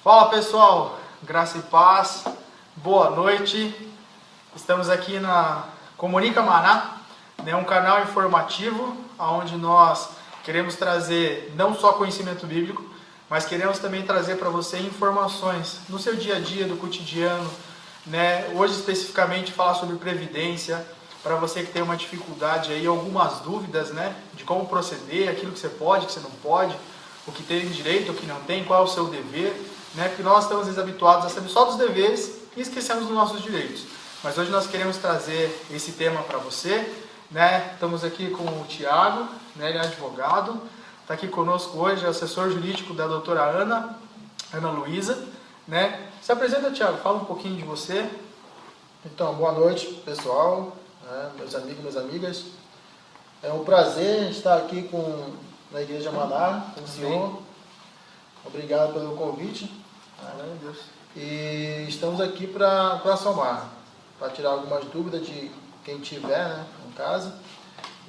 Fala pessoal, graça e paz, boa noite. Estamos aqui na Comunica Maná, um canal informativo onde nós queremos trazer não só conhecimento bíblico, mas queremos também trazer para você informações no seu dia a dia, do cotidiano, Hoje especificamente falar sobre previdência, para você que tem uma dificuldade aí, algumas dúvidas, de como proceder, aquilo que você pode, o que você não pode, o que tem direito, o que não tem, qual é o seu dever, Porque nós estamos às vezes habituados a saber só dos deveres e esquecemos dos nossos direitos. Mas hoje nós queremos trazer esse tema para você, Estamos aqui com o Tiago, ele é advogado, está aqui conosco hoje, assessor jurídico da doutora Ana Luísa, Se apresenta, Tiago, fala um pouquinho de você. Então, boa noite, pessoal, meus amigos, minhas amigas. É um prazer estar aqui na Igreja Maná, com o senhor. Obrigado pelo convite. Deus. E estamos aqui para somar, para tirar algumas dúvidas de quem tiver, em casa.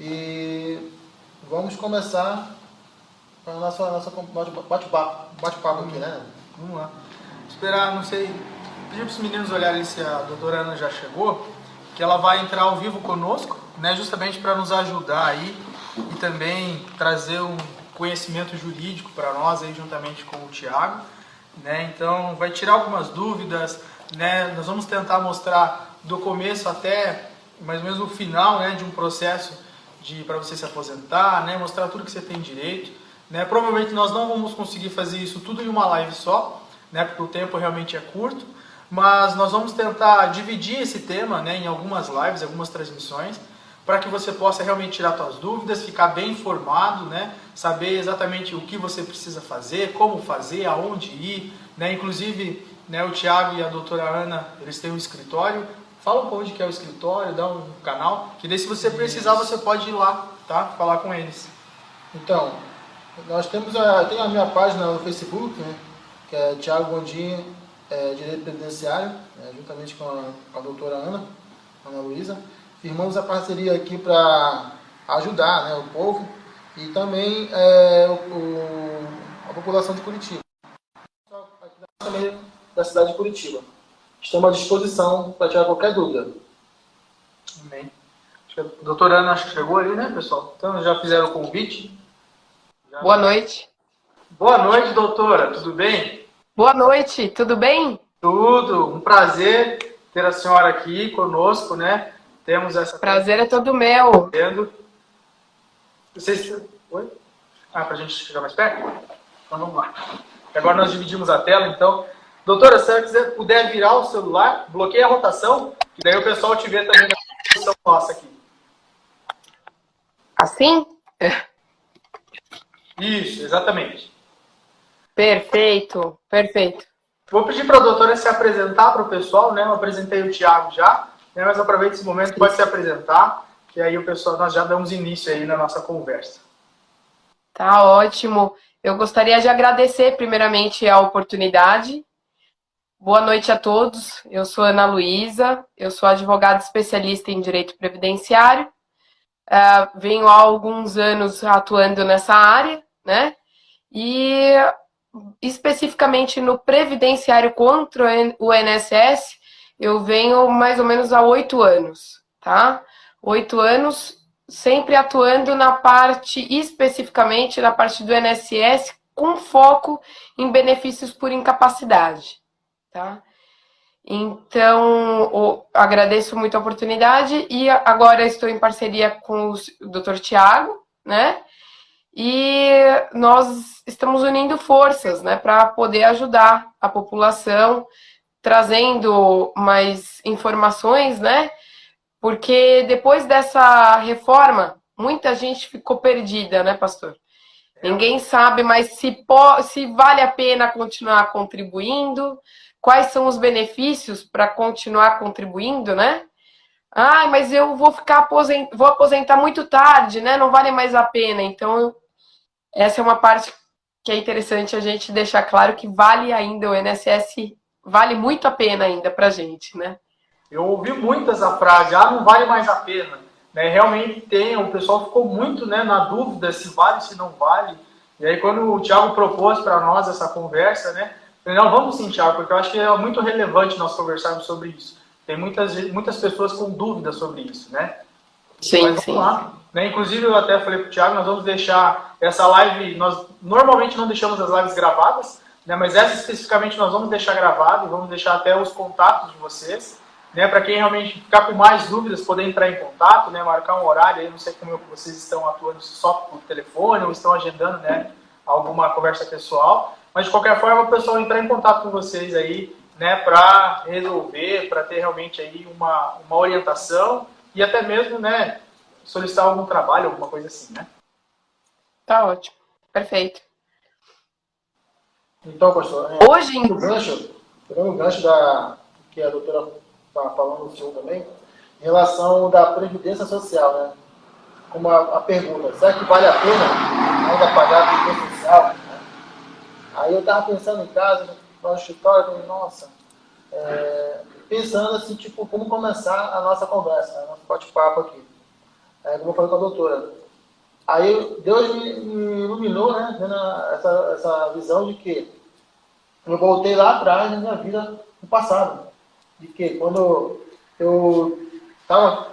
E vamos começar com a nossa bate-papo aqui, Vamos lá. Esperar, não sei, pedir para os meninos olharem se a doutora Ana já chegou, que ela vai entrar ao vivo conosco, justamente para nos ajudar aí e também trazer um conhecimento jurídico para nós aí juntamente com o Tiago, Então vai tirar algumas dúvidas, Nós vamos tentar mostrar do começo até mais ou menos o final, de um processo para você se aposentar, mostrar tudo que você tem direito, Provavelmente nós não vamos conseguir fazer isso tudo em uma live só, porque o tempo realmente é curto, mas nós vamos tentar dividir esse tema, em algumas lives, algumas transmissões, para que você possa realmente tirar suas dúvidas, ficar bem informado, saber exatamente o que você precisa fazer, como fazer, aonde ir, Inclusive, o Tiago e a doutora Ana, eles têm um escritório. Fala um pouco onde que é o escritório, dá um canal, que daí se você precisar, você pode ir lá, falar com eles. Então, nós tem a minha página no Facebook, que é Tiago Gondim, Direito Previdenciário, juntamente com a doutora Ana Luísa. Firmamos a parceria aqui para ajudar, o povo e também a população de Curitiba. Aqui também da cidade de Curitiba. Estamos à disposição para tirar qualquer dúvida. Amém. A doutora Ana acho que chegou ali, pessoal? Então já fizeram o convite. Boa noite. Boa noite, doutora. Tudo bem? Boa noite. Tudo bem? Tudo. Um prazer ter a senhora aqui conosco, Temos essa... Prazer é todo meu. Vocês... Oi? Para a gente chegar mais perto? Então vamos lá. Agora nós dividimos a tela, então. Doutora, se você puder virar o celular, bloqueia a rotação, que daí o pessoal te vê também na posição nossa aqui. Assim? Isso, exatamente. Perfeito, perfeito. Vou pedir para a doutora se apresentar para o pessoal, Eu apresentei o Tiago já, mas aproveita esse momento para se apresentar, que aí o pessoal, nós já damos início aí na nossa conversa. Tá ótimo. Eu gostaria de agradecer primeiramente a oportunidade. Boa noite a todos. Eu sou Ana Luísa, eu sou advogada especialista em direito previdenciário. Venho há alguns anos atuando nessa área, E especificamente no previdenciário contra o INSS, eu venho mais ou menos há 8 anos, 8 anos, sempre atuando especificamente na parte do INSS, com foco em benefícios por incapacidade, Então, agradeço muito a oportunidade e agora estou em parceria com o Dr. Tiago, E nós estamos unindo forças, para poder ajudar a população, trazendo mais informações, Porque depois dessa reforma, muita gente ficou perdida, pastor? Ninguém sabe mais se vale a pena continuar contribuindo, quais são os benefícios para continuar contribuindo, mas eu vou vou aposentar muito tarde, Não vale mais a pena. Então, essa é uma parte que é interessante a gente deixar claro que vale ainda, o INSS vale muito a pena ainda pra gente, Eu ouvi muito essa frase, não vale mais a pena. Realmente o pessoal ficou muito na dúvida se vale, se não vale. E aí quando o Tiago propôs para nós essa conversa, Falei, não, vamos sim, Thiago, porque eu acho que é muito relevante nós conversarmos sobre isso. Tem muitas pessoas com dúvidas sobre isso, né? Sim, Mas vamos sim. lá. Né? Inclusive, eu até falei para o Thiago, nós vamos deixar essa live, nós normalmente não deixamos as lives gravadas, né? Mas essa especificamente nós vamos deixar gravada e vamos deixar até os contatos de vocês, né? Para quem realmente ficar com mais dúvidas, poder entrar em contato, né? Marcar um horário, aí não sei como vocês estão atuando só por telefone ou estão agendando, né? Alguma conversa pessoal, mas de qualquer forma o pessoal entrar em contato com vocês aí, né? Para resolver, para ter realmente aí uma orientação e até mesmo, né? Solicitar algum trabalho, alguma coisa assim, né? Tá ótimo. Perfeito. Então, pastor, Hoje, pegando o gancho da que a doutora está falando no senhor também, em relação da previdência social, né? Como a pergunta, será que vale a pena ainda pagar a previdência social? Né? Aí eu estava pensando em casa, no escritório, falei, nossa, pensando assim, tipo, como começar a nossa conversa, né? Nosso bate-papo aqui. Como eu falei com a doutora. Aí Deus me iluminou, né? Vendo essa visão de que eu voltei lá atrás na minha vida no passado. De que quando eu estava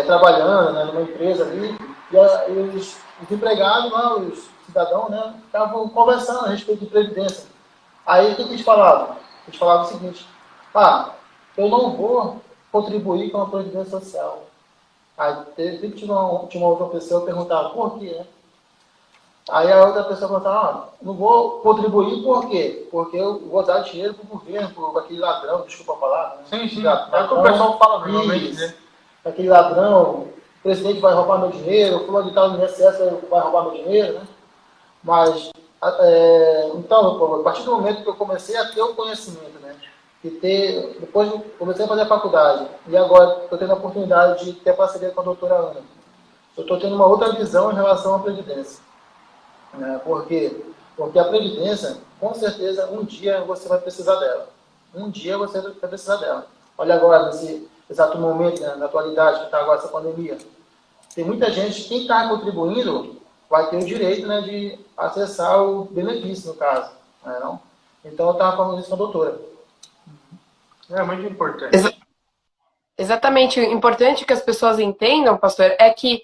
trabalhando, né, numa empresa ali, e os empregados lá, os cidadãos, né, estavam conversando a respeito de previdência. Aí o que eles falavam? Eles falavam o seguinte: eu não vou contribuir com a previdência social. Aí sempre tinha uma outra pessoa que perguntava por quê, né? Aí a outra pessoa perguntava, não vou contribuir por quê? Porque eu vou dar dinheiro para o governo, para aquele ladrão, desculpa a palavra. Né? Sim, sim. Ladrão, É o que o pessoal fala normalmente, isso, né? aquele ladrão, o presidente vai roubar meu dinheiro, o fulano de tal no INSS vai roubar meu dinheiro, né? Mas, então, a partir do momento que eu comecei a ter o conhecimento, né? Depois comecei a fazer a faculdade, e agora estou tendo a oportunidade de ter parceria com a doutora Ana. Eu estou tendo uma outra visão em relação à Previdência. Né? Por quê? Porque a Previdência, com certeza, um dia você vai precisar dela. Um dia você vai precisar dela. Olha agora, nesse exato momento, né, na atualidade, que está agora essa pandemia. Tem muita gente, quem está contribuindo, vai ter o direito, né, de acessar o benefício, no caso. Não é, não? Então, eu estava falando isso com a doutora. É muito importante. Exatamente. O importante que as pessoas entendam, pastor, é que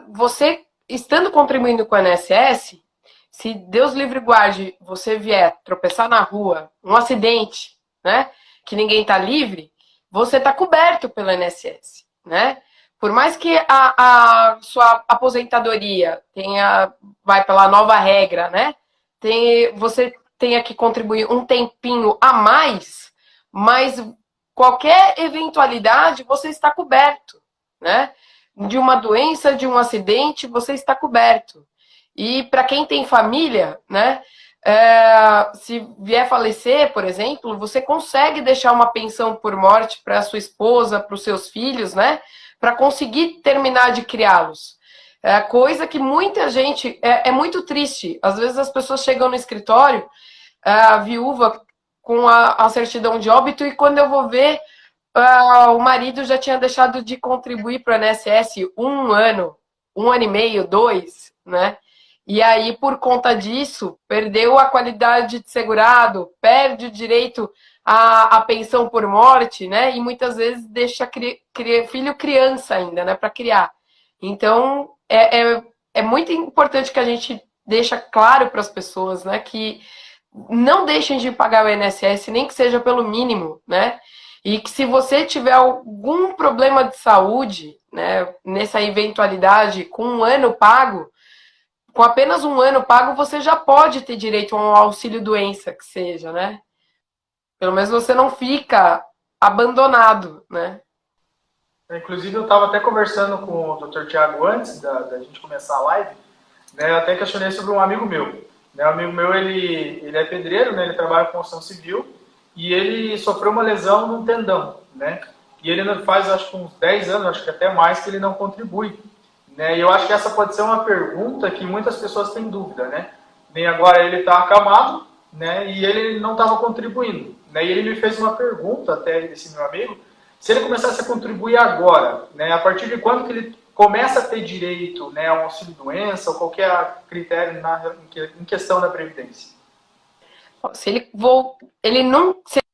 você, estando contribuindo com o INSS, se Deus livre e guarde, você vier tropeçar na rua, um acidente, né, que ninguém está livre, você está coberto pelo INSS, né? Por mais que a sua aposentadoria vai pela nova regra, né? Você tenha que contribuir um tempinho a mais, mas qualquer eventualidade você está coberto, né? De uma doença, de um acidente, você está coberto. E para quem tem família, né? Se vier falecer, por exemplo, você consegue deixar uma pensão por morte para sua esposa, para os seus filhos, né? Para conseguir terminar de criá-los. Coisa que muita gente... É muito triste. Às vezes as pessoas chegam no escritório, a viúva com a certidão de óbito, e quando eu vou ver, o marido já tinha deixado de contribuir para o INSS 1 ano, 1 ano e meio, 2, né? E aí, por conta disso, perdeu a qualidade de segurado, perde o direito à pensão por morte, né? E muitas vezes deixa filho criança ainda, né? Para criar. Então, é muito importante que a gente deixe claro para as pessoas, né? Que não deixem de pagar o INSS, nem que seja pelo mínimo, né? E que se você tiver algum problema de saúde, né? Nessa eventualidade, com 1 ano pago, com apenas 1 ano pago, você já pode ter direito a um auxílio-doença, que seja, né? Pelo menos você não fica abandonado, né? Inclusive, eu estava até conversando com o Dr. Thiago antes da gente começar a live, né? Eu até questionei sobre um amigo meu. Né? Um amigo meu, ele é pedreiro, né? Ele trabalha com construção civil e ele sofreu uma lesão no tendão, né? E ele faz, acho que uns 10 anos, acho que até mais, que ele não contribui. Né? E eu acho que essa pode ser uma pergunta que muitas pessoas têm dúvida, né? Nem agora ele está acamado, né? E ele não estava contribuindo. Né? E ele me fez uma pergunta, até esse meu amigo, se ele começasse a contribuir agora, né? A partir de quando que ele começa a ter direito, né, a um auxílio-doença ou qualquer critério em questão da Previdência? se ele ele não se ele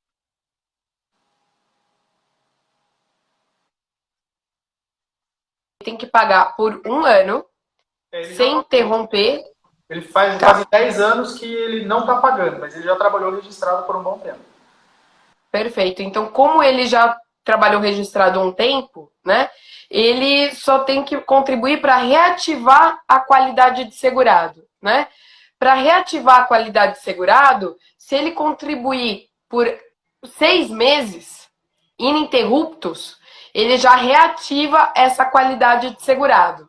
tem que pagar por um ano Ele já sem interromper. ele faz quase 10 anos que ele não está pagando, mas ele já trabalhou registrado por um bom tempo. Perfeito. Então, como ele já trabalhou registrado há um tempo, né? Ele só tem que contribuir para reativar a qualidade de segurado, né? Para reativar a qualidade de segurado, se ele contribuir por 6 meses ininterruptos, ele já reativa essa qualidade de segurado,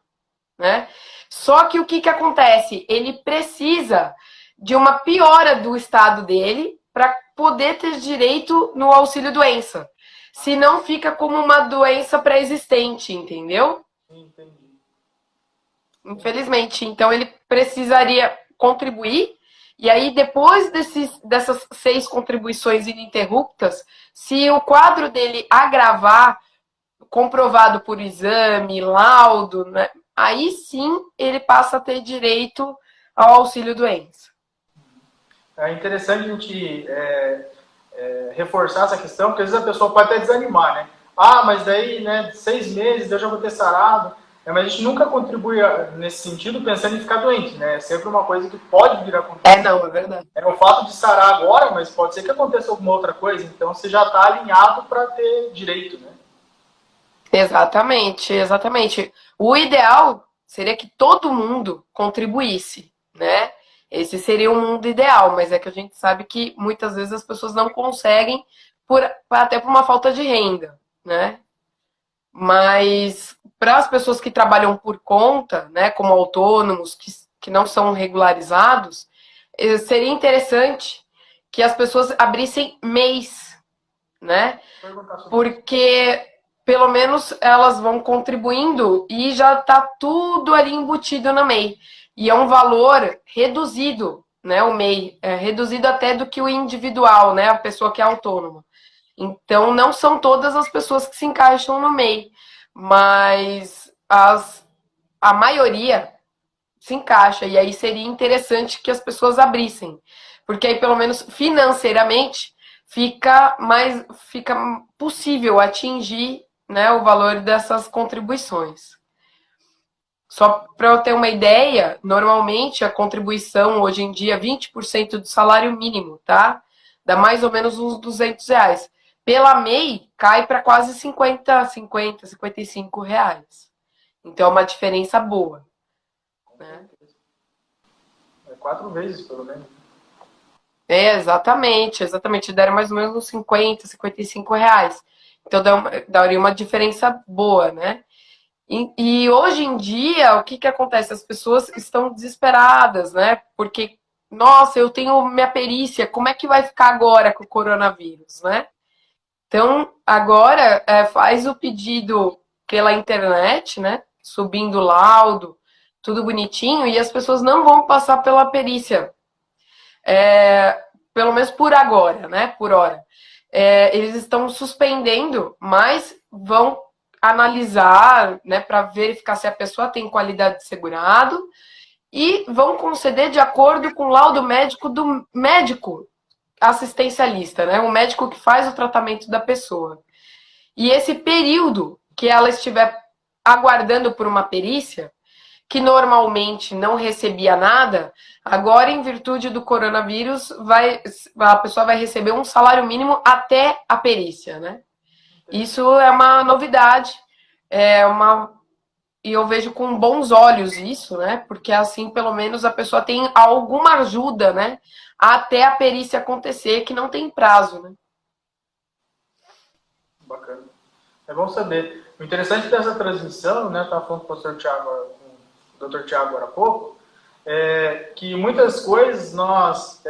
né? Só que o que acontece? Ele precisa de uma piora do estado dele para poder ter direito no auxílio-doença. Senão fica como uma doença pré-existente, entendeu? Entendi. Infelizmente. Então ele precisaria contribuir, e aí depois dessas 6 contribuições ininterruptas, se o quadro dele agravar, comprovado por exame, laudo, né, aí sim ele passa a ter direito ao auxílio-doença. É interessante a gente reforçar essa questão, porque às vezes a pessoa pode até desanimar, né? Ah, mas daí, né, 6 meses eu já vou ter sarado. Mas a gente nunca contribui nesse sentido pensando em ficar doente, né? É sempre uma coisa que pode vir a acontecer. Não, é verdade. É o fato de sarar agora, mas pode ser que aconteça alguma outra coisa. Então você já está alinhado para ter direito, né? Exatamente, exatamente. O ideal seria que todo mundo contribuísse, né? Esse seria o mundo ideal, mas é que a gente sabe que muitas vezes as pessoas não conseguem, até por uma falta de renda, né? Mas para as pessoas que trabalham por conta, né, como autônomos, que não são regularizados, seria interessante que as pessoas abrissem mês, né? Porque pelo menos elas vão contribuindo e já está tudo ali embutido no MEI. E é um valor reduzido, né? O MEI é reduzido até do que o individual, né? A pessoa que é autônoma. Então, não são todas as pessoas que se encaixam no MEI, mas a maioria se encaixa. E aí seria interessante que as pessoas abrissem, porque aí, pelo menos financeiramente, fica possível atingir, né, o valor dessas contribuições. Só para eu ter uma ideia, normalmente a contribuição hoje em dia é 20% do salário mínimo, tá? Dá mais ou menos uns R$200. Pela MEI, cai para quase 55 reais. Então é uma diferença boa. Né? É 4 vezes, pelo menos. Exatamente. Deram mais ou menos uns 55 reais. Então daria uma diferença boa, né? E hoje em dia, o que acontece? As pessoas estão desesperadas, né? Porque, nossa, eu tenho minha perícia, como é que vai ficar agora com o coronavírus, né? Então, agora, faz o pedido pela internet, né? Subindo o laudo, tudo bonitinho, e as pessoas não vão passar pela perícia. Pelo menos por agora, né? Por hora. Eles estão suspendendo, mas vão analisar, né, para verificar se a pessoa tem qualidade de segurado e vão conceder de acordo com o laudo médico do médico assistencialista, né, o médico que faz o tratamento da pessoa. E esse período que ela estiver aguardando por uma perícia, que normalmente não recebia nada, agora, em virtude do coronavírus, a pessoa vai receber um salário mínimo até a perícia, né? Isso é uma novidade, e eu vejo com bons olhos isso, né? Porque assim, pelo menos, a pessoa tem alguma ajuda, né? Até a perícia acontecer, que não tem prazo, né? Bacana. É bom saber. O interessante dessa transmissão, né? Estava falando com o professor Tiago, com o Dr. Tiago agora há pouco, que muitas coisas nós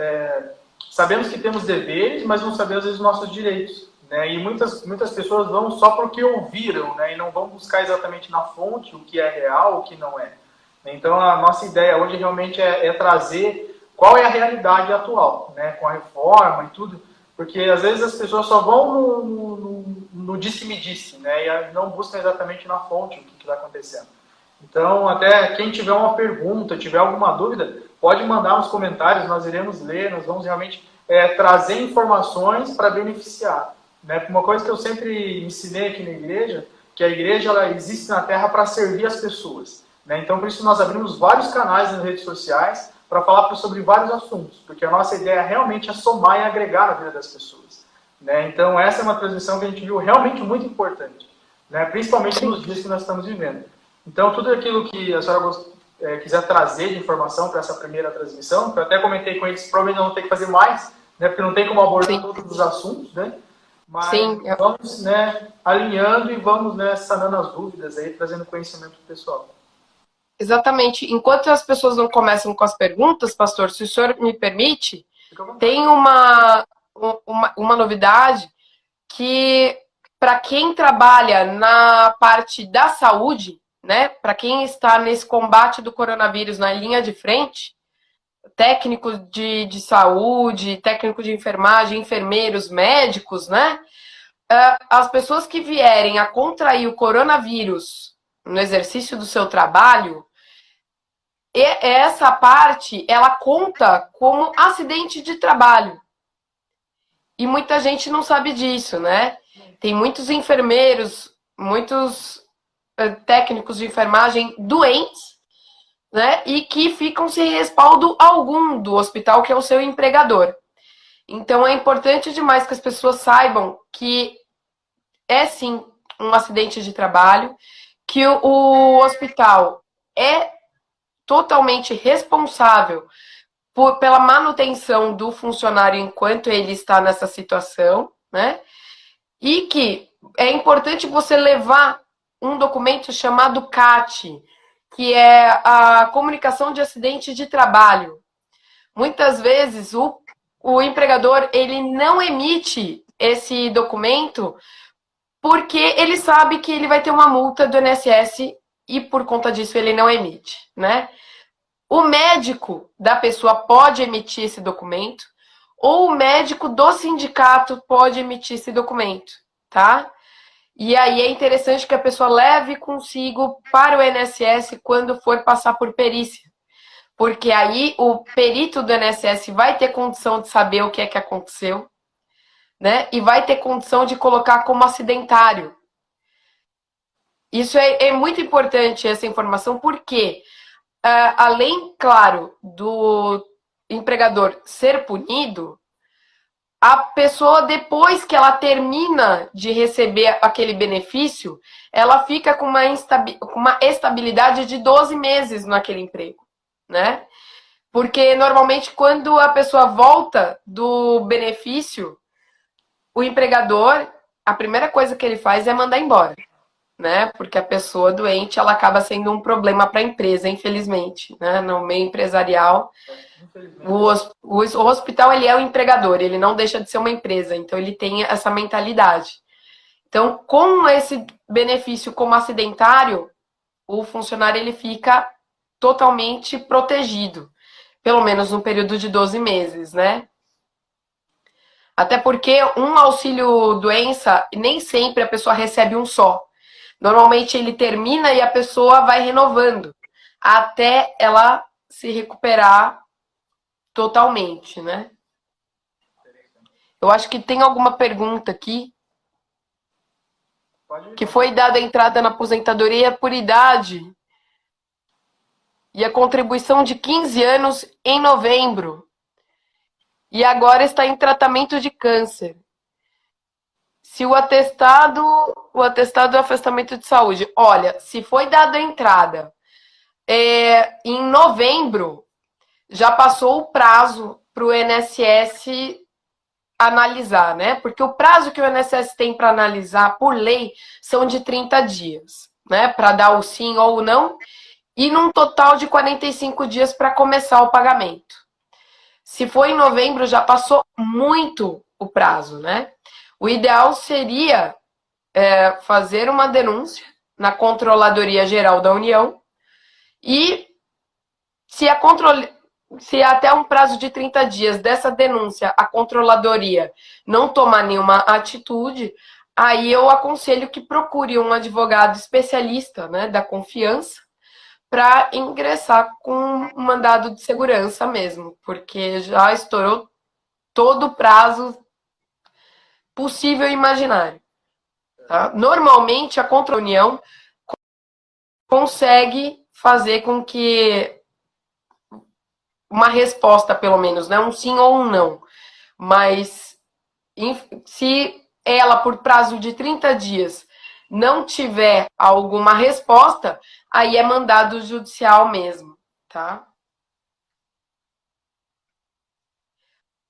sabemos que temos deveres, mas não sabemos os nossos direitos. Né? E muitas pessoas vão só porque ouviram, né? E não vão buscar exatamente na fonte o que é real, o que não é. Então, a nossa ideia hoje realmente é trazer qual é a realidade atual, né? Com a reforma e tudo, porque às vezes as pessoas só vão no disse-me-disse, né? E não buscam exatamente na fonte o que está acontecendo. Então, até quem tiver uma pergunta, tiver alguma dúvida, pode mandar nos comentários, nós iremos ler, nós vamos realmente trazer informações para beneficiar. Né? Uma coisa que eu sempre ensinei aqui na igreja, que a igreja ela existe na Terra para servir as pessoas. Né? Então, por isso, nós abrimos vários canais nas redes sociais para falar sobre vários assuntos, porque a nossa ideia realmente é somar e agregar na vida das pessoas. Né? Então, essa é uma transmissão que a gente viu realmente muito importante, né? Principalmente nos dias que nós estamos vivendo. Então, tudo aquilo que a senhora quiser trazer de informação para essa primeira transmissão, que eu até comentei com eles, provavelmente não vão ter que fazer mais, né? Porque não tem como abordar todos os assuntos, né? Mas vamos, né, alinhando e vamos, né, sanando as dúvidas aí, trazendo conhecimento para o pessoal. Exatamente. Enquanto as pessoas não começam com as perguntas, pastor, se o senhor me permite, tem uma novidade que, para quem trabalha na parte da saúde, né, para quem está nesse combate do coronavírus na linha de frente, técnico de saúde, técnico de enfermagem, enfermeiros, médicos, né, as pessoas que vierem a contrair o coronavírus no exercício do seu trabalho, essa parte, ela conta como acidente de trabalho. E muita gente não sabe disso, né? Tem muitos enfermeiros, muitos técnicos de enfermagem doentes, né? E que ficam sem respaldo algum do hospital, que é o seu empregador. Então, é importante demais que as pessoas saibam que é, sim, um acidente de trabalho, que o hospital é totalmente responsável pela manutenção do funcionário enquanto ele está nessa situação, né? E que é importante você levar um documento chamado CAT, que é a comunicação de acidente de trabalho. Muitas vezes o empregador ele não emite esse documento porque ele sabe que ele vai ter uma multa do INSS e por conta disso ele não emite, né? O médico da pessoa pode emitir esse documento, ou o médico do sindicato pode emitir esse documento, tá? E aí é interessante que a pessoa leve consigo para o INSS quando for passar por perícia, porque aí o perito do INSS vai ter condição de saber o que é que aconteceu, né? E vai ter condição de colocar como acidentário. Isso é muito importante, essa informação, porque além, claro, do empregador ser punido, a pessoa, depois que ela termina de receber aquele benefício, ela fica com uma estabilidade de 12 meses naquele emprego, né? Porque, normalmente, quando a pessoa volta do benefício, o empregador, a primeira coisa que ele faz é mandar embora, né? Porque a pessoa doente, ela acaba sendo um problema para a empresa, infelizmente, né? No meio empresarial, o hospital, ele é o empregador, ele não deixa de ser uma empresa, então ele tem essa mentalidade. Então, com esse benefício como acidentário, o funcionário ele fica totalmente protegido, pelo menos no período de 12 meses, né? Até porque um auxílio doença, nem sempre a pessoa recebe um só. Normalmente ele termina e a pessoa vai renovando até ela se recuperar totalmente, né? Eu acho que tem alguma pergunta aqui. Que foi dada a entrada na aposentadoria por idade e a contribuição de 15 anos em novembro. E agora está em tratamento de câncer. Se o atestado é afastamento de saúde. Olha, se foi dada a entrada em novembro, já passou o prazo para o INSS analisar, né? Porque o prazo que o INSS tem para analisar por lei são de 30 dias, né? Para dar o sim ou o não, e num total de 45 dias para começar o pagamento. Se foi em novembro, já passou muito o prazo, né? O ideal seria fazer uma denúncia na Controladoria Geral da União e se até um prazo de 30 dias dessa denúncia a Controladoria não tomar nenhuma atitude, aí eu aconselho que procure um advogado especialista, né, da confiança, para ingressar com um mandado de segurança mesmo, porque já estourou todo o prazo possível e imaginário. Tá? Normalmente, a contra-união consegue fazer com que uma resposta, pelo menos, né? Um sim ou um não. Mas se ela, por prazo de 30 dias, não tiver alguma resposta, aí é mandado judicial mesmo, tá?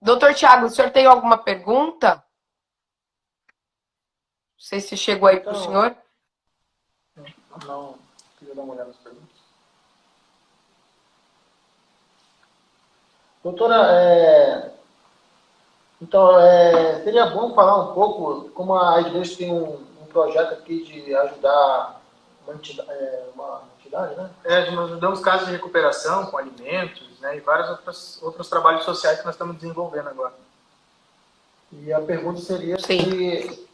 Doutor Tiago, o senhor tem alguma pergunta? Não sei se chegou aí para o senhor. Não, queria dar uma olhada nas perguntas. Doutora, então, seria bom falar um pouco, como a igreja tem um projeto aqui de ajudar uma entidade, né? Nós ajudamos casos de recuperação com alimentos, né, e vários outros trabalhos sociais que nós estamos desenvolvendo agora. E a pergunta seria Sim. se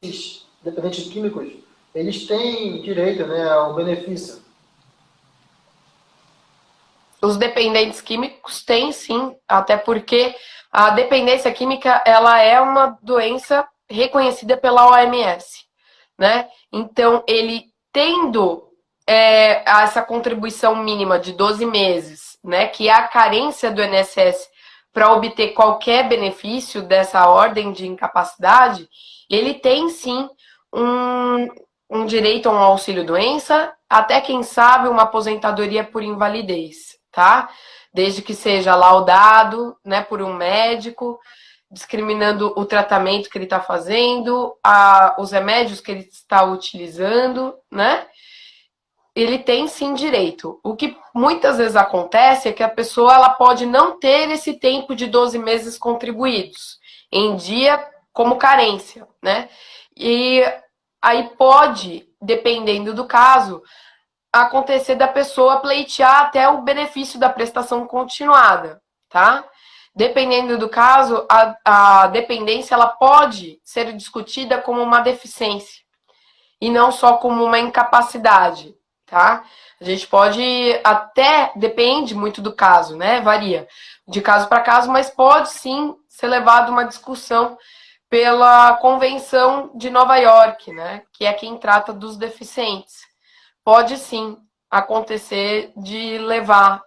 esses dependentes químicos, eles têm direito, né, ao benefício. Os dependentes químicos têm sim, até porque a dependência química ela é uma doença reconhecida pela OMS, né? Então, ele tendo essa contribuição mínima de 12 meses, né, que é a carência do INSS para obter qualquer benefício dessa ordem de incapacidade, ele tem sim um direito a um auxílio-doença, até quem sabe uma aposentadoria por invalidez, tá? Desde que seja laudado, né, por um médico, discriminando o tratamento que ele está fazendo, os remédios que ele está utilizando, né? Ele tem sim direito. O que muitas vezes acontece é que a pessoa ela pode não ter esse tempo de 12 meses contribuídos em dia como carência, né? E aí pode, dependendo do caso, acontecer da pessoa pleitear até o benefício da prestação continuada, tá? Dependendo do caso, a dependência ela pode ser discutida como uma deficiência e não só como uma incapacidade, tá? A gente pode até, depende muito do caso, né? Varia de caso para caso, mas pode sim ser levado uma discussão pela Convenção de Nova York, né? Que é quem trata dos deficientes. Pode sim acontecer de levar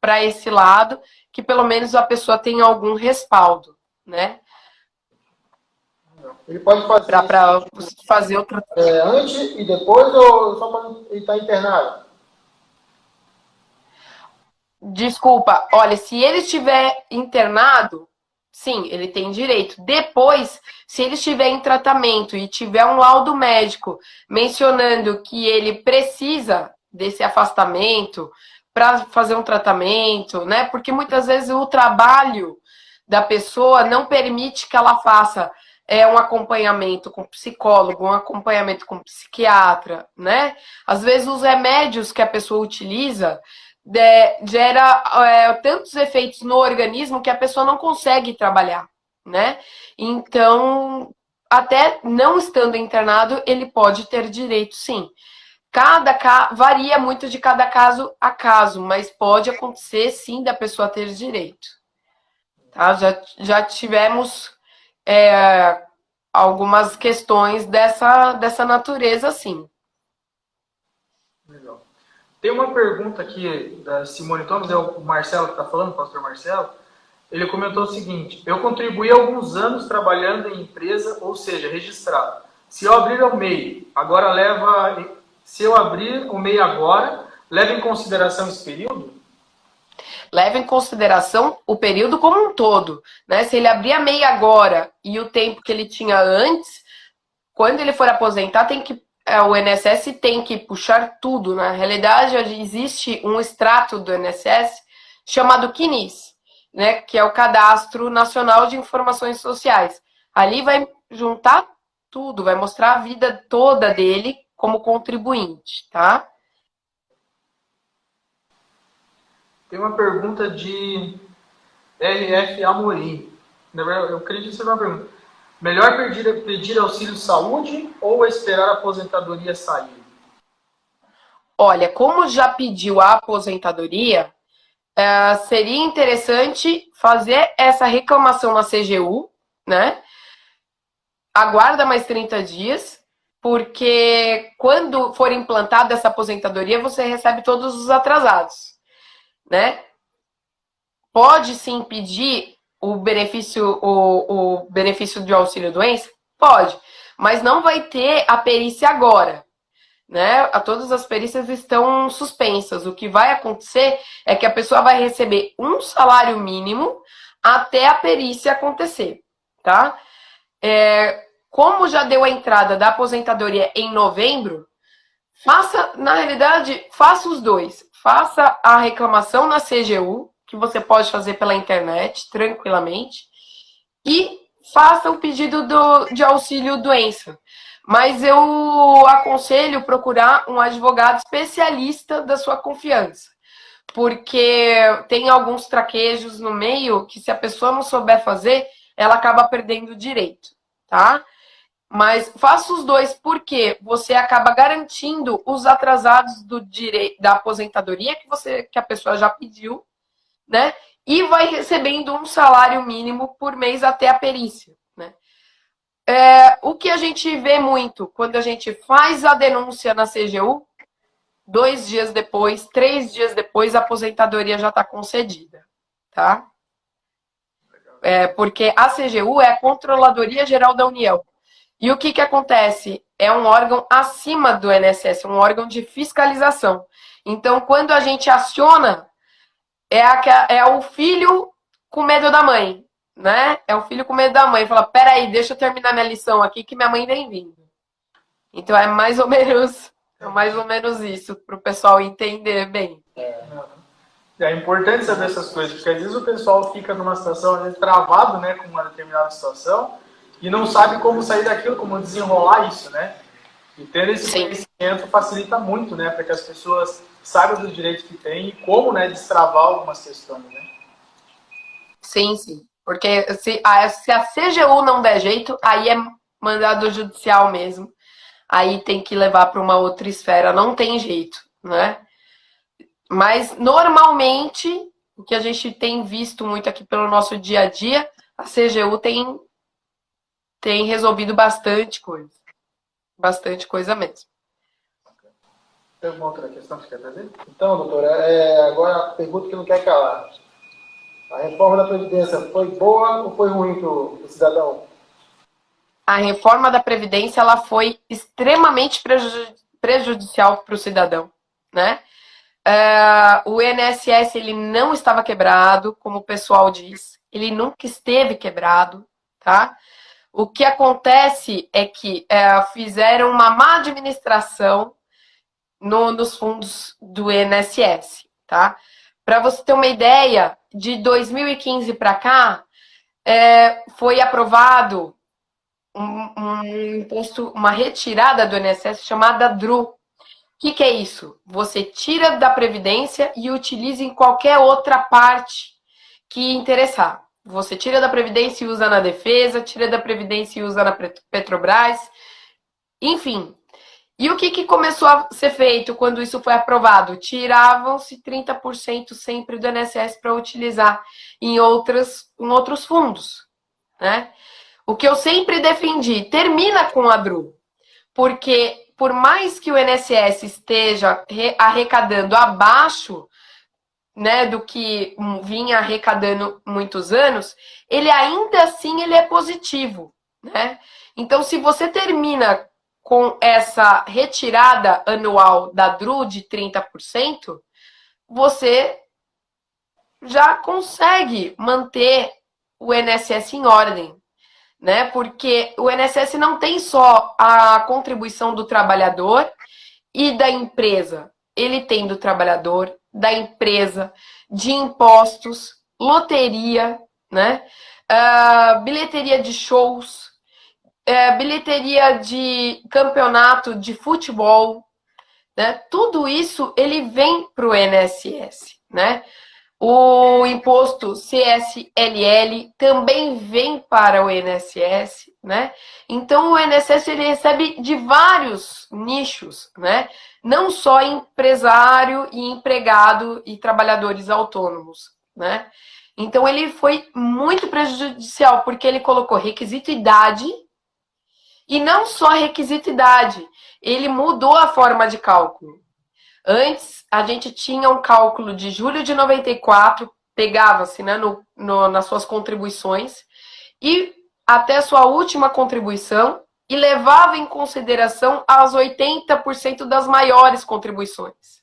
para esse lado, que pelo menos a pessoa tenha algum respaldo, né? Ele pode fazer para fazer outra. Antes e depois ou só quando ele está internado? Desculpa, olha, se ele estiver internado, sim, ele tem direito. Depois, se ele estiver em tratamento e tiver um laudo médico mencionando que ele precisa desse afastamento para fazer um tratamento, né? Porque muitas vezes o trabalho da pessoa não permite que ela faça um acompanhamento com psicólogo, um acompanhamento com psiquiatra, né? Às vezes os remédios que a pessoa utiliza gera tantos efeitos no organismo que a pessoa não consegue trabalhar, né? Então, até não estando internado, ele pode ter direito, sim. Varia muito de cada caso a caso, mas pode acontecer, sim, da pessoa ter direito. Tá? Já tivemos algumas questões dessa natureza, sim. Legal. Tem uma pergunta aqui da Simone Thomas, é o Marcelo que está falando, o pastor Marcelo. Ele comentou o seguinte: eu contribuí alguns anos trabalhando em empresa, ou seja, registrado. Se eu abrir o MEI, leva em consideração esse período? Leva em consideração o período como um todo, né? Se ele abrir a MEI agora e o tempo que ele tinha antes, quando ele for aposentar, o INSS tem que puxar tudo. Na realidade, existe um extrato do INSS chamado CNIS, né, que é o Cadastro Nacional de Informações Sociais. Ali vai juntar tudo, vai mostrar a vida toda dele como contribuinte, tá? Tem uma pergunta de RF Amorim. Na verdade, eu acredito que seja uma pergunta. Melhor pedir auxílio de saúde ou esperar a aposentadoria sair? Olha, como já pediu a aposentadoria, seria interessante fazer essa reclamação na CGU, né? Aguarda mais 30 dias, porque quando for implantada essa aposentadoria, você recebe todos os atrasados, né? Pode sim pedir o benefício de auxílio-doença? Pode, mas não vai ter a perícia agora, né? Todas as perícias estão suspensas. O que vai acontecer é que a pessoa vai receber um salário mínimo até a perícia acontecer, tá? Como já deu a entrada da aposentadoria em novembro, na realidade, faça os dois. Faça a reclamação na CGU, que você pode fazer pela internet, tranquilamente, e faça o pedido de auxílio-doença. Mas eu aconselho procurar um advogado especialista da sua confiança, porque tem alguns traquejos no meio que, se a pessoa não souber fazer, ela acaba perdendo o direito, tá? Mas faça os dois, porque você acaba garantindo os atrasados do direito da aposentadoria que a pessoa já pediu, né? E vai recebendo um salário mínimo por mês até a perícia, né? O que a gente vê muito quando a gente faz a denúncia na CGU, 2 dias depois, 3 dias depois, a aposentadoria já está concedida, tá? Porque a CGU é a Controladoria Geral da União. E o que acontece? É um órgão acima do INSS, um órgão de fiscalização. Então, quando a gente aciona, é o filho com medo da mãe, né? É o filho com medo da mãe. Fala, peraí, deixa eu terminar minha lição aqui que minha mãe vem vindo. Então, é mais ou menos isso, para o pessoal entender bem. É importante saber essas coisas, porque às vezes o pessoal fica numa situação, às vezes, travado, né, com uma determinada situação, e não sabe como sair daquilo, como desenrolar isso, né? E ter esse conhecimento facilita muito, né, para que as pessoas saibam dos direitos que têm e como, né, destravar algumas questões, né? Sim, sim. Porque se a CGU não der jeito, aí é mandado judicial mesmo. Aí tem que levar para uma outra esfera, não tem jeito, né? Mas, normalmente, o que a gente tem visto muito aqui pelo nosso dia a dia, a CGU tem resolvido bastante coisa. Bastante coisa mesmo. Tem alguma outra questão que você quer trazer? Então, doutora, agora a pergunta que não quer calar. A reforma da Previdência foi boa ou foi ruim para o cidadão? A reforma da Previdência ela foi extremamente prejudicial para o cidadão, né? O INSS ele não estava quebrado, como o pessoal diz. Ele nunca esteve quebrado, tá? O que acontece é que fizeram uma má administração nos fundos do INSS, tá? Para você ter uma ideia, de 2015 para cá, foi aprovado um imposto, uma retirada do INSS chamada DRU. O que é isso? Você tira da Previdência e utiliza em qualquer outra parte que interessar. Você tira da Previdência e usa na Defesa, tira da Previdência e usa na Petrobras, enfim. E o que começou a ser feito quando isso foi aprovado? Tiravam-se 30% sempre do INSS para utilizar em outros fundos, né? O que eu sempre defendi, termina com a DRU, porque por mais que o INSS esteja arrecadando abaixo, né, do que vinha arrecadando muitos anos, ele ainda assim ele é positivo, né? Então, se você termina com essa retirada anual da DRU de 30%, você já consegue manter o INSS em ordem, né? Porque o INSS não tem só a contribuição do trabalhador e da empresa. Ele tem do trabalhador, da empresa, de impostos, loteria, né? Bilheteria de shows, bilheteria de campeonato de futebol, né? Tudo isso ele vem para o INSS, né? O imposto CSLL também vem para o INSS, né? Então o INSS ele recebe de vários nichos, né? Não só empresário e empregado e trabalhadores autônomos, né? Então ele foi muito prejudicial porque ele colocou requisito idade e não só requisito idade, ele mudou a forma de cálculo. Antes, a gente tinha um cálculo de julho de 94, pegava-se, né, nas suas contribuições, e até a sua última contribuição, e levava em consideração as 80% das maiores contribuições.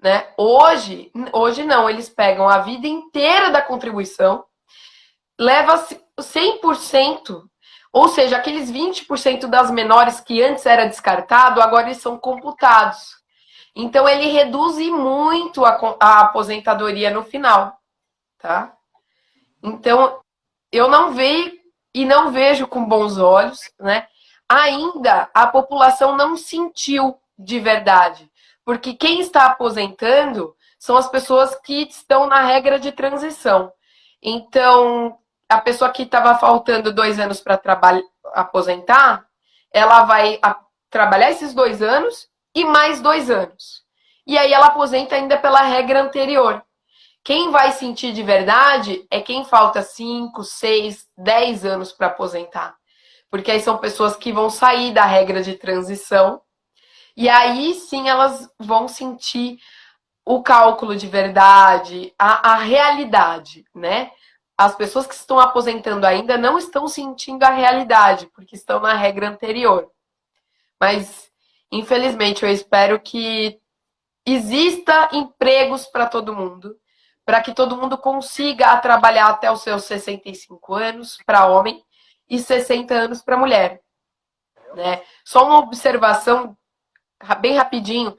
Né? Hoje não, eles pegam a vida inteira da contribuição, leva-se 100%, ou seja, aqueles 20% das menores que antes era descartado, agora eles são computados. Então, ele reduz muito a aposentadoria no final, tá? Então, eu não vejo e não vejo com bons olhos, né? Ainda a população não sentiu de verdade, porque quem está aposentando são as pessoas que estão na regra de transição. Então, a pessoa que estava faltando 2 anos para aposentar, ela vai trabalhar esses 2 anos e mais 2 anos. E aí ela aposenta ainda pela regra anterior. Quem vai sentir de verdade é quem falta 5, 6, 10 anos para aposentar. Porque aí são pessoas que vão sair da regra de transição. E aí sim elas vão sentir o cálculo de verdade, a realidade, né? As pessoas que estão aposentando ainda não estão sentindo a realidade, porque estão na regra anterior. Mas, infelizmente, eu espero que exista empregos para todo mundo, para que todo mundo consiga trabalhar até os seus 65 anos para homem e 60 anos para mulher. Né? Só uma observação bem rapidinho.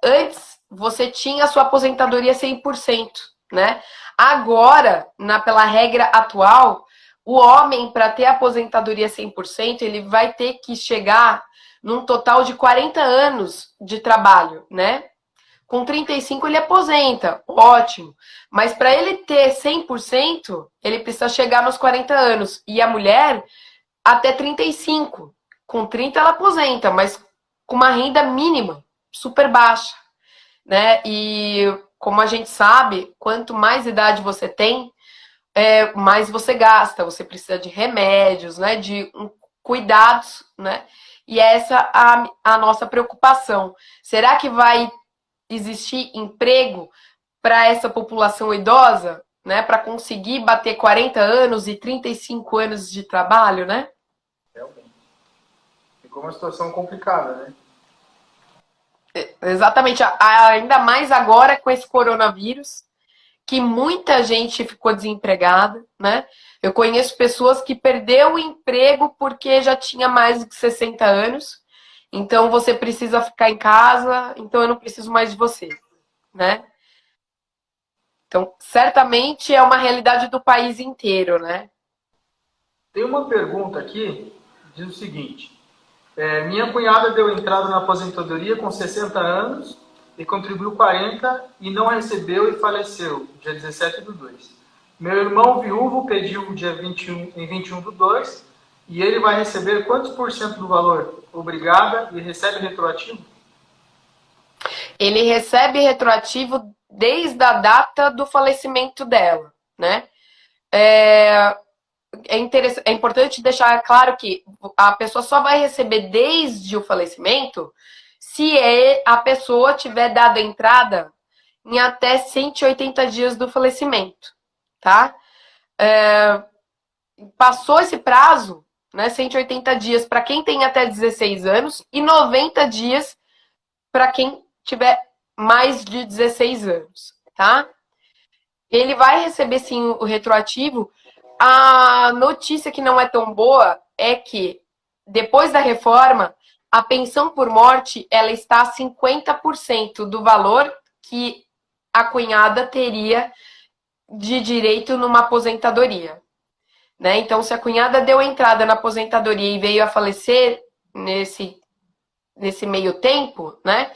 Antes, você tinha a sua aposentadoria 100%. Né? Agora, pela regra atual, o homem, para ter aposentadoria 100%, ele vai ter que chegar num total de 40 anos de trabalho, né? Com 35 ele aposenta, ótimo. Mas para ele ter 100%, ele precisa chegar nos 40 anos. E a mulher, até 35. Com 30 ela aposenta, mas com uma renda mínima, super baixa, né? E como a gente sabe, quanto mais idade você tem, mais você gasta. Você precisa de remédios, né? De cuidados, né? E essa é a nossa preocupação. Será que vai existir emprego para essa população idosa, né? Para conseguir bater 40 anos e 35 anos de trabalho, né? Realmente. Ficou uma situação complicada, né? Exatamente. Ainda mais agora com esse coronavírus, que muita gente ficou desempregada, né? Eu conheço pessoas que perderam o emprego porque já tinha mais de 60 anos. Então você precisa ficar em casa, então eu não preciso mais de você, né? Então, certamente é uma realidade do país inteiro, né? Tem uma pergunta aqui, diz o seguinte: minha cunhada deu entrada na aposentadoria com 60 anos e contribuiu 40 e não recebeu e faleceu, dia 17/2. Meu irmão viúvo pediu dia 21, em 21/2 e ele vai receber quantos por cento do valor? Obrigada, e recebe retroativo? Ele recebe retroativo desde a data do falecimento dela, né? É importante deixar claro que a pessoa só vai receber desde o falecimento se a pessoa tiver dado entrada em até 180 dias do falecimento, tá? Passou esse prazo, né, 180 dias para quem tem até 16 anos e 90 dias para quem tiver mais de 16 anos, tá? Ele vai receber sim o retroativo. A notícia que não é tão boa é que depois da reforma, a pensão por morte ela está a 50% do valor que a cunhada teria de direito numa aposentadoria. Né? Então, se a cunhada deu entrada na aposentadoria e veio a falecer nesse meio tempo, né?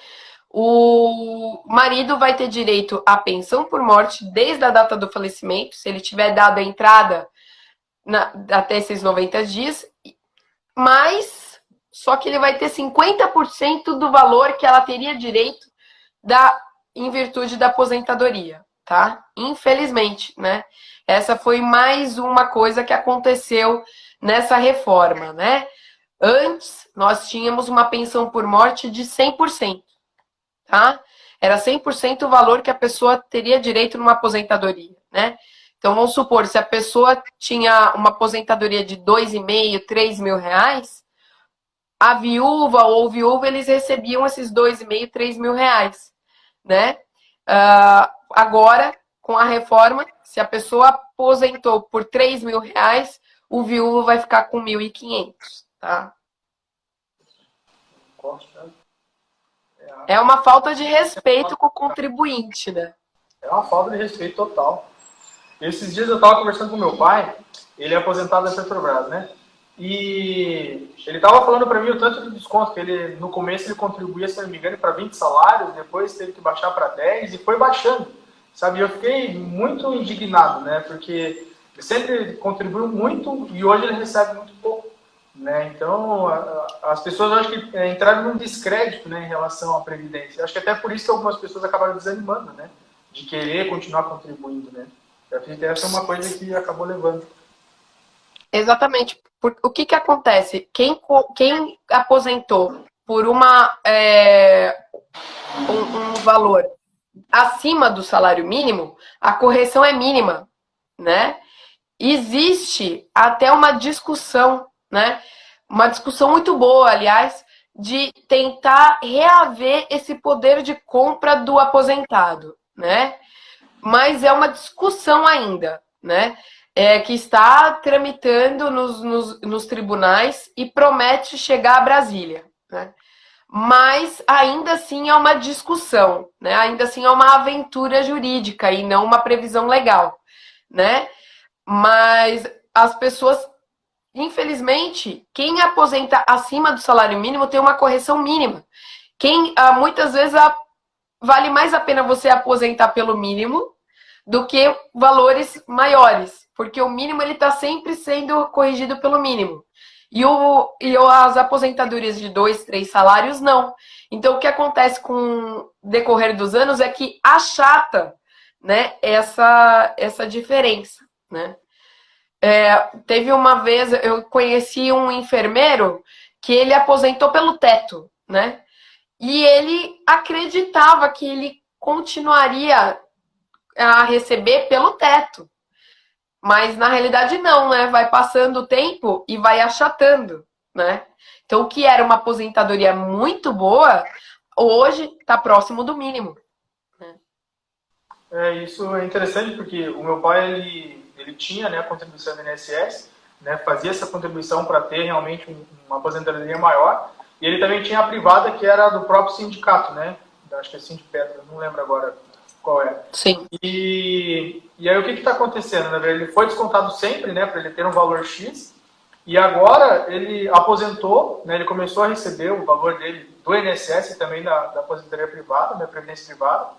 o marido vai ter direito à pensão por morte desde a data do falecimento, se ele tiver dado a entrada até esses 90 dias, mas só que ele vai ter 50% do valor que ela teria direito em virtude da aposentadoria, tá? Infelizmente, né? Essa foi mais uma coisa que aconteceu nessa reforma, né? Antes, nós tínhamos uma pensão por morte de 100%, tá? Era 100% o valor que a pessoa teria direito numa aposentadoria, né? Então, vamos supor, se a pessoa tinha uma aposentadoria de 2.500, 3.000 reais, a viúva ou o viúvo, eles recebiam esses 2.500, 3.000 reais, né? Agora, com a reforma, se a pessoa aposentou por 3.000 reais, o viúvo vai ficar com 1.500, tá? É uma falta de respeito com o contribuinte, né? É uma falta de respeito total. Esses dias eu estava conversando com meu pai, ele é aposentado da Petrobras, né? E ele estava falando para mim o tanto de desconto que ele, no começo, ele contribuía, se não me engano, para 20 salários, depois teve que baixar para 10 e foi baixando, sabe? Eu fiquei muito indignado, né? Porque ele sempre contribuiu muito e hoje ele recebe muito pouco, né? Então, as pessoas, eu acho que entraram num descrédito, né, em relação à Previdência. Eu acho que até por isso que algumas pessoas acabaram desanimando, né? De querer continuar contribuindo, né? Eu acredito que essa é uma coisa que acabou levando. Exatamente. O que acontece? Quem aposentou por um valor acima do salário mínimo, a correção é mínima, né? Existe até uma discussão, né? Uma discussão muito boa, aliás, de tentar reaver esse poder de compra do aposentado, né? Mas é uma discussão ainda, né? Que está tramitando nos tribunais e promete chegar a Brasília, né? Mas ainda assim é uma discussão, né? Ainda assim é uma aventura jurídica e não uma previsão legal, né? Mas as pessoas, infelizmente, quem aposenta acima do salário mínimo tem uma correção mínima. Muitas vezes vale mais a pena você aposentar pelo mínimo do que valores maiores, porque o mínimo ele está sempre sendo corrigido pelo mínimo. E as aposentadorias de 2, 3 salários, não. Então, o que acontece com o decorrer dos anos é que achata, né, essa diferença, né? Teve uma vez, eu conheci um enfermeiro que ele aposentou pelo teto, né? E ele acreditava que ele continuaria a receber pelo teto. Mas na realidade não, né? Vai passando o tempo e vai achatando, né? Então o que era uma aposentadoria muito boa, hoje está próximo do mínimo. Isso é interessante porque o meu pai, ele tinha, né, a contribuição do INSS, né, fazia essa contribuição para ter realmente uma aposentadoria maior, e ele também tinha a privada que era do próprio sindicato, né? Acho que é Sindipetra, não lembro agora qual é. Sim. E aí o que está acontecendo, né? Ele foi descontado sempre, né, para ele ter um valor X, e agora ele aposentou, né, ele começou a receber o valor dele do INSS e também da aposentadoria privada, da previdência privada,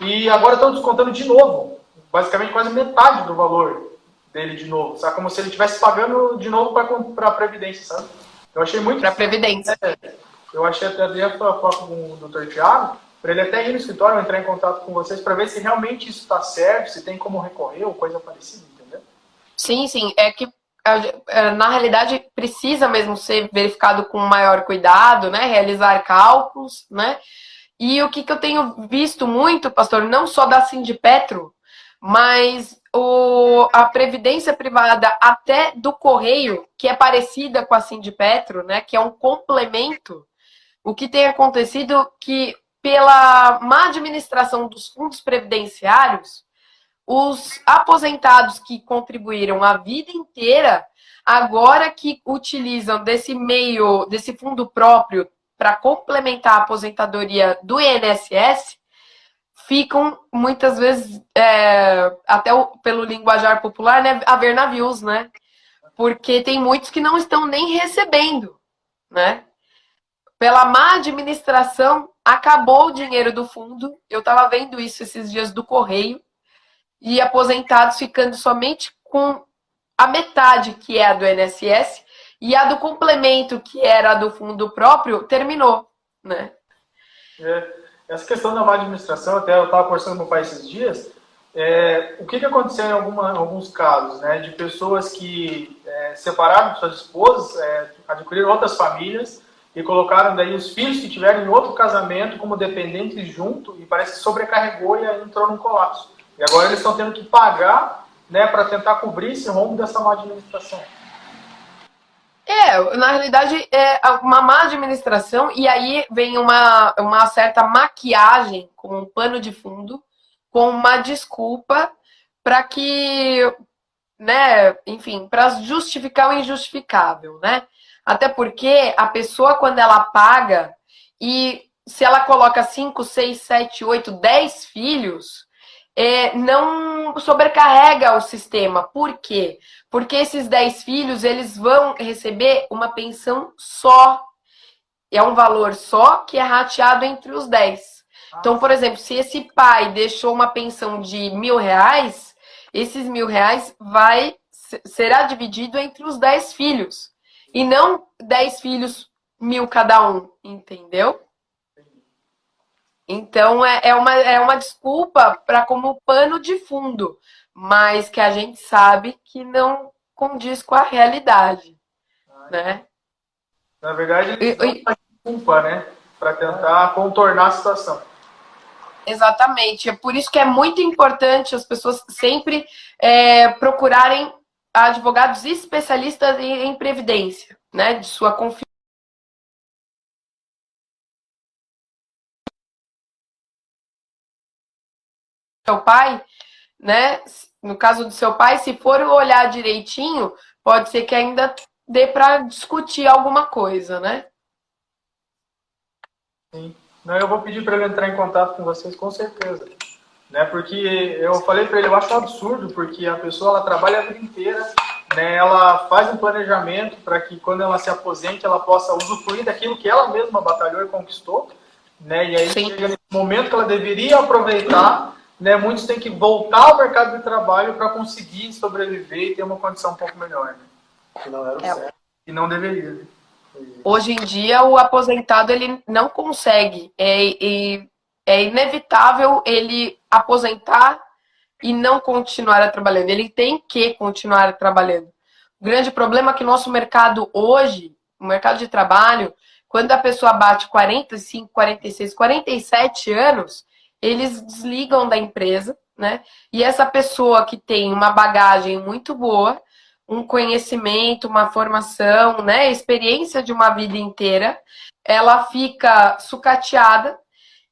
e agora estão descontando de novo, basicamente quase metade do valor dele de novo, sabe? Como se ele estivesse pagando de novo para a previdência, sabe? Eu achei muito... Para a previdência. Eu achei até falar com o Dr. Tiago, para ele até ir no escritório, entrar em contato com vocês, para ver se realmente isso está certo, se tem como recorrer ou coisa parecida, entendeu? Sim, sim. É que, na realidade, precisa mesmo ser verificado com maior cuidado, né? Realizar cálculos, né? E o que eu tenho visto muito, pastor, não só da Sindipetro, mas a previdência privada até do Correio, que é parecida com a Sindipetro, né? Que é um complemento. O que tem acontecido que, pela má administração dos fundos previdenciários, os aposentados que contribuíram a vida inteira, agora que utilizam desse fundo próprio para complementar a aposentadoria do INSS, ficam muitas vezes, até pelo linguajar popular, né, a ver navios, né? Porque tem muitos que não estão nem recebendo, né? Pela má administração, acabou o dinheiro do fundo. Eu estava vendo isso esses dias do Correio. E aposentados ficando somente com a metade, que é a do INSS, e a do complemento, que era a do fundo próprio, terminou, né? Essa questão da má administração, até eu estava conversando com meu pai esses dias, o que aconteceu em alguns casos, né, de pessoas que separaram de suas esposas, adquiriram outras famílias e colocaram daí os filhos que tiveram em outro casamento como dependentes junto e parece que sobrecarregou e aí entrou num colapso. E agora eles estão tendo que pagar, né, para tentar cobrir esse rombo dessa má administração. Na realidade, é uma má administração, e aí vem uma certa maquiagem, como um pano de fundo, com uma desculpa para que, né, enfim, para justificar o injustificável, né? Até porque a pessoa, quando ela paga, e se ela coloca 5, 6, 7, 8, 10 filhos, não sobrecarrega o sistema. Por quê? Porque esses 10 filhos, eles vão receber uma pensão só. É um valor só que é rateado entre os 10. Então, por exemplo, se esse pai deixou uma pensão de R$1.000, esses R$1.000 será dividido entre os 10 filhos. E não 10 filhos, 1.000 cada um, entendeu? Então, é uma desculpa para como pano de fundo, mas que a gente sabe que não condiz com a realidade, né? Na verdade, eles dão uma desculpa, né, para tentar contornar a situação. Exatamente. É por isso que é muito importante as pessoas sempre procurarem advogados especialistas em previdência, né, de sua confiança. Seu pai, né? No caso do seu pai, se for olhar direitinho, pode ser que ainda dê para discutir alguma coisa, né? Sim. Não, eu vou pedir para ele entrar em contato com vocês, com certeza. Né? Porque eu falei para ele, eu acho um absurdo, porque a pessoa ela trabalha a vida inteira, né? Ela faz um planejamento para que quando ela se aposente, ela possa usufruir daquilo que ela mesma batalhou e conquistou. Né? E aí Sim. chega nesse momento que ela deveria aproveitar, né? Muitos têm que voltar ao mercado de trabalho para conseguir sobreviver e ter uma condição um pouco melhor. Né? Que não era o certo e não deveria. Né? Hoje em dia, o aposentado ele não consegue. É inevitável ele aposentar e não continuar trabalhando. Ele tem que continuar trabalhando. O grande problema é que o nosso mercado hoje, o mercado de trabalho, quando a pessoa bate 45, 46, 47 anos, eles desligam da empresa, né? E essa pessoa que tem uma bagagem muito boa, um conhecimento, uma formação, né, experiência de uma vida inteira, ela fica sucateada,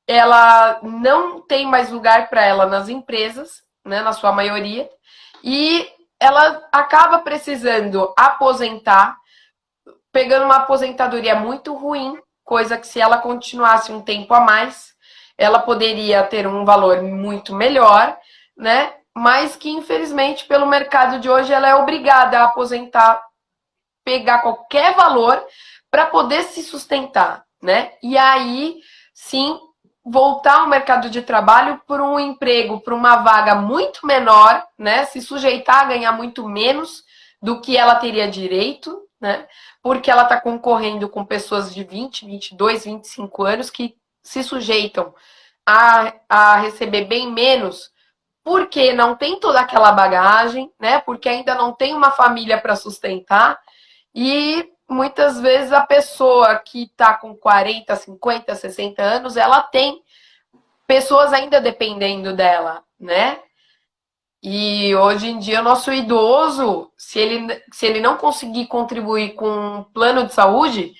ela não tem mais lugar para ela nas empresas, né, na sua maioria, e ela acaba precisando aposentar, pegando uma aposentadoria muito ruim, coisa que se ela continuasse um tempo a mais, ela poderia ter um valor muito melhor, né? Mas que, infelizmente, pelo mercado de hoje, ela é obrigada a aposentar, pegar qualquer valor para poder se sustentar, né? E aí, sim, voltar ao mercado de trabalho por um emprego, por uma vaga muito menor, né? Se sujeitar a ganhar muito menos do que ela teria direito, né? Porque ela está concorrendo com pessoas de 20, 22, 25 anos que se sujeitam a receber bem menos porque não tem toda aquela bagagem, né? Porque ainda não tem uma família para sustentar. E muitas vezes a pessoa que está com 40, 50, 60 anos, ela tem pessoas ainda dependendo dela, né? E hoje em dia o nosso idoso, se ele não conseguir contribuir com um plano de saúde,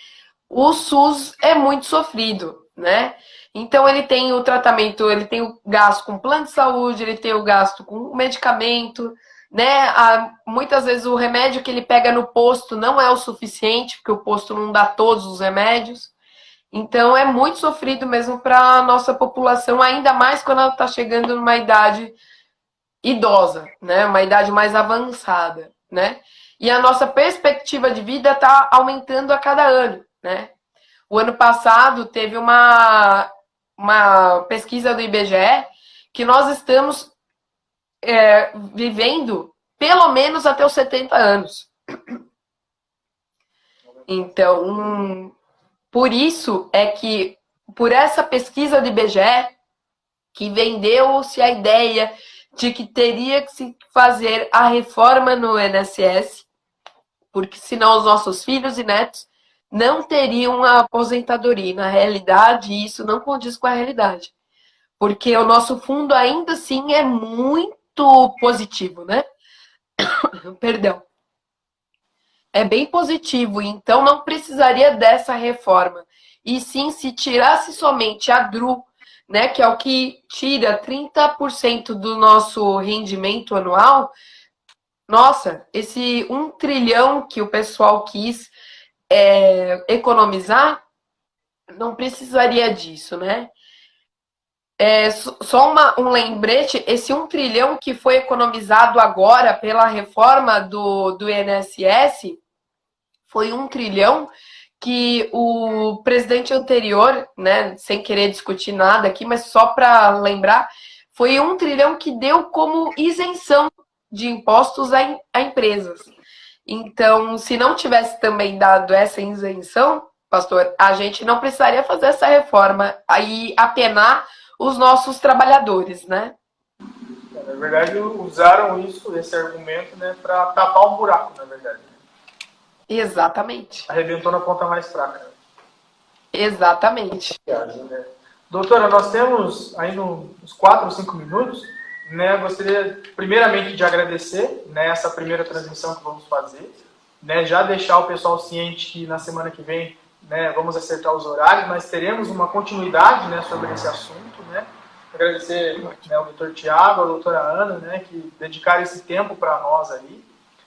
o SUS é muito sofrido, né? Então ele tem o tratamento, ele tem o gasto com plano de saúde, ele tem o gasto com medicamento, né? Muitas vezes o remédio que ele pega no posto não é o suficiente, porque o posto não dá todos os remédios. Então é muito sofrido mesmo para a nossa população, ainda mais quando ela está chegando numa idade idosa, né? Uma idade mais avançada, né? E a nossa perspectiva de vida está aumentando a cada ano, né? O ano passado teve uma uma pesquisa do IBGE que nós estamos vivendo pelo menos até os 70 anos. Então, por isso é que, por essa pesquisa do IBGE, que vendeu-se a ideia de que teria que se fazer a reforma no INSS, porque senão os nossos filhos e netos não teriam a aposentadoria. Na realidade, isso não condiz com a realidade. Porque o nosso fundo ainda assim é muito positivo, né? Perdão. É bem positivo, então não precisaria dessa reforma. E sim, se tirasse somente a DRU, né, que é o que tira 30% do nosso rendimento anual, nossa, esse 1 trilhão que o pessoal quis economizar, não precisaria disso, né? Só um lembrete, esse 1 trilhão que foi economizado agora pela reforma do INSS, foi 1 trilhão que o presidente anterior, né, sem querer discutir nada aqui, mas só para lembrar, foi 1 trilhão que deu como isenção de impostos a empresas. Então, se não tivesse também dado essa isenção, pastor, a gente não precisaria fazer essa reforma e apenar os nossos trabalhadores, né? Na verdade, usaram esse argumento, né, para tapar um buraco, na verdade. Exatamente. Arrebentou na ponta mais fraca. Exatamente. Doutora, nós temos ainda uns 4 ou 5 minutos, né? Gostaria primeiramente de agradecer, né, essa primeira transmissão que vamos fazer, né, já deixar o pessoal ciente que na semana que vem, né, vamos acertar os horários, mas teremos uma continuidade, né, sobre esse assunto, né? Agradecer, né, ao doutor Tiago, a doutora Ana, né, que dedicaram esse tempo para nós aí.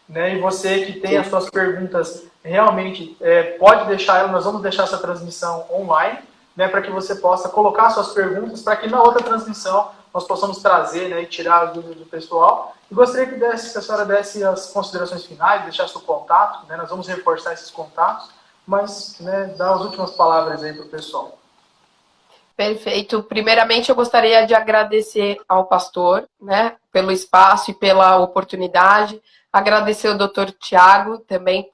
Né, e você que tem as suas perguntas, realmente pode deixar ela, nós vamos deixar essa transmissão online, né, para que você possa colocar suas perguntas, para que na outra transmissão nós possamos trazer, né, e tirar as dúvidas do pessoal. E gostaria que a senhora desse as considerações finais, deixasse o contato, né, nós vamos reforçar esses contatos, mas, né, dar as últimas palavras aí para o pessoal. Perfeito. Primeiramente, eu gostaria de agradecer ao pastor, né, pelo espaço e pela oportunidade. Agradecer ao doutor Tiago também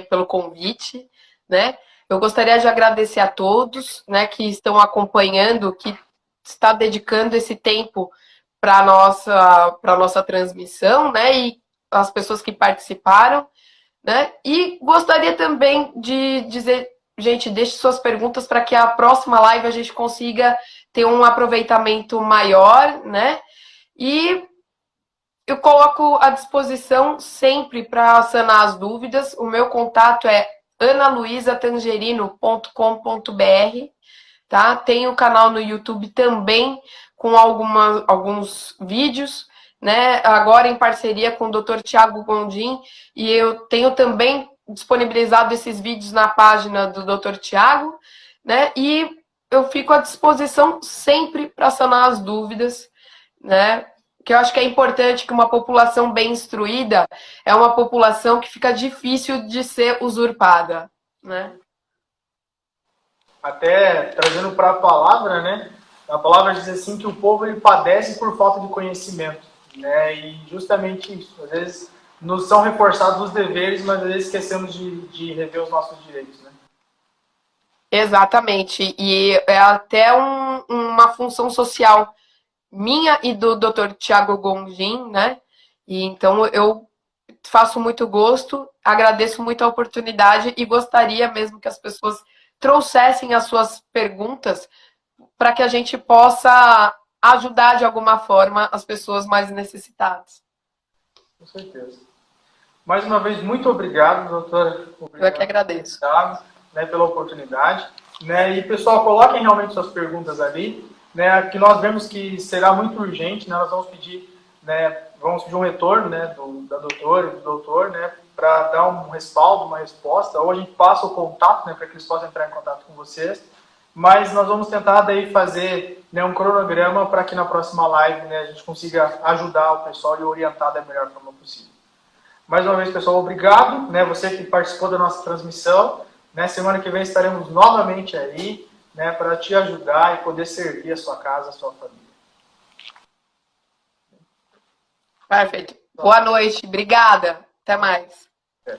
pelo convite, né? Eu gostaria de agradecer a todos, né, que estão acompanhando, que está dedicando esse tempo para a nossa transmissão, né? E as pessoas que participaram, né? E gostaria também de dizer, gente, deixe suas perguntas para que a próxima live a gente consiga ter um aproveitamento maior, né? E eu coloco à disposição sempre para sanar as dúvidas. O meu contato é analuisatangerino.com.br, tá? Tem o canal no YouTube também com alguns vídeos, né? Agora em parceria com o Dr. Tiago Gondim, e eu tenho também disponibilizado esses vídeos na página do Dr. Tiago, né? E eu fico à disposição sempre para sanar as dúvidas, né? Que eu acho que é importante que uma população bem instruída é uma população que fica difícil de ser usurpada, né? Até trazendo para a palavra, né? A palavra diz assim que o povo ele padece por falta de conhecimento, né? E justamente isso. Às vezes nos são reforçados os deveres, mas às vezes esquecemos de rever os nossos direitos, né? Exatamente. E é até uma função social minha e do Dr. Tiago Gondim, né? E então eu faço muito gosto, agradeço muito a oportunidade e gostaria mesmo que as pessoas trouxessem as suas perguntas para que a gente possa ajudar de alguma forma as pessoas mais necessitadas. Com certeza. Mais uma vez, muito obrigado, doutora. Obrigado, eu que agradeço. Né, pela oportunidade. Né? E, pessoal, coloquem realmente suas perguntas ali, né, que nós vemos que será muito urgente, né, nós vamos pedir um retorno, né, da doutora e do doutor, né, para dar um respaldo, uma resposta, ou a gente passa o contato, né, para que eles possam entrar em contato com vocês, mas nós vamos tentar daí fazer, né, um cronograma para que na próxima live, né, a gente consiga ajudar o pessoal e orientar da melhor forma possível. Mais uma vez, pessoal, obrigado, né, você que participou da nossa transmissão, né, semana que vem estaremos novamente aí, né, para te ajudar e poder servir a sua casa, a sua família. Perfeito. Boa noite. Obrigada. Até mais. É.